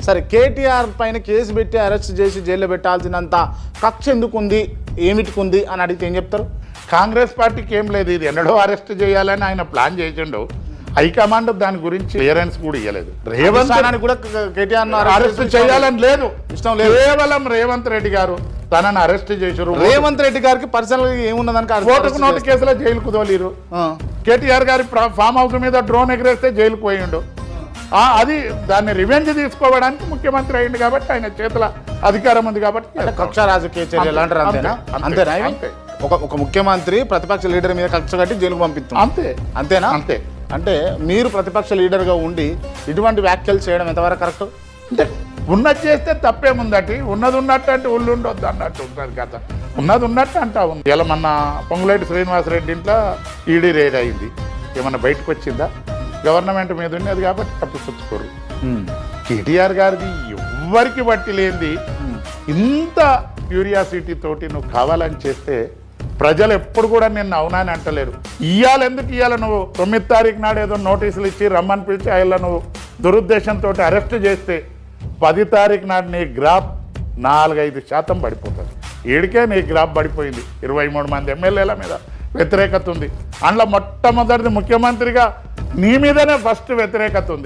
సరే, కేటీఆర్ పైన కేసు పెట్టి అరెస్ట్ చేసి జైల్లో పెట్టాల్సినంత కక్ష ఎందుకుంది, ఏమిటికుంది అని అడిగితే ఏం చెప్తారు? కాంగ్రెస్ పార్టీకి ఏం లేదు, ఇది ఎన్నడో అరెస్ట్ చేయాలని ఆయన ప్లాన్ చేసిండు. హైకమాండ్ దాని గురించి క్లియరెన్స్ కూడా ఇవ్వలేదు. రేవంత్ కూడా కేటీఆర్ అరెస్ట్ చేయాలని లేదు, ఇష్టం లేదు. కేవలం రేవంత్ రెడ్డి గారు తనని అరెస్ట్ చేశారు. రేవంత్ రెడ్డి గారికి పర్సనల్ ఉన్నదానికి ఓటుకు నోటు కేసులో జైలుకు తోలిరు. కేటీఆర్ గారి ఫామ్ హౌస్ మీద డ్రోన్ ఎగరేస్తే జైలుకు పోయిండు. అది దాన్ని రివెంజ్ తీసుకోవడానికి ముఖ్యమంత్రి అయింది కాబట్టి ఆయన చేతుల అధికారం ఉంది కాబట్టి కక్ష రాజకీయ చర్యలు అంటారు. అంతేనా? అంతేనా? ఒక ముఖ్యమంత్రి ప్రతిపక్ష లీడర్ మీద కక్ష కట్టి జైలుకు పంపిస్తాం, అంతే. అంతేనా? అంతే. అంటే మీరు ప్రతిపక్ష లీడర్గా ఉండి ఇటువంటి వ్యాఖ్యలు చేయడం ఎంతవరకు కరెక్ట్? అంటే ఉన్నది చేస్తే తప్పేముందటి, ఉన్నది ఉన్నట్టు అంటే ఉళ్ళు ఉండొద్దు అన్నట్టు ఉంటుంది కదా. ఉన్నది ఉన్నట్టు అంటా ఉంది. ఇలా మొన్న పొంగులేటి శ్రీనివాసరెడ్డి ఇంట్లో ఈడీ రేడ్ అయింది, ఏమన్నా బయటకు వచ్చిందా? గవర్నమెంట్ మీద ఉన్నది కాబట్టి తప్పిపుచ్చుకోరు. కేటీఆర్ గారిది ఎవ్వరికి బట్టి లేనిది ఇంత క్యూరియాసిటీ తోటి నువ్వు కావాలని చేస్తే ప్రజలు ఎప్పుడు కూడా నిన్ను అవునాని అంటలేరు. ఎందుకు ఇవ్వాలి నువ్వు 9 తారీఖు నాడు ఏదో నోటీసులు ఇచ్చి రమ్మని పిలిచి ఆయన నువ్వు దురుద్దేశంతో అరెస్ట్ చేస్తే 10 తారీఖు నాడు నీ గ్రాఫ్ 4-5% పడిపోతుంది. ఏడికే నీ గ్రాఫ్ పడిపోయింది. 23 మంది ఎమ్మెల్యేల మీద వ్యతిరేకత ఉంది. అందులో మొట్టమొదటిది ముఖ్యమంత్రిగా నీ మీదనే ఫస్ట్ వ్యతిరేకత ఉంది.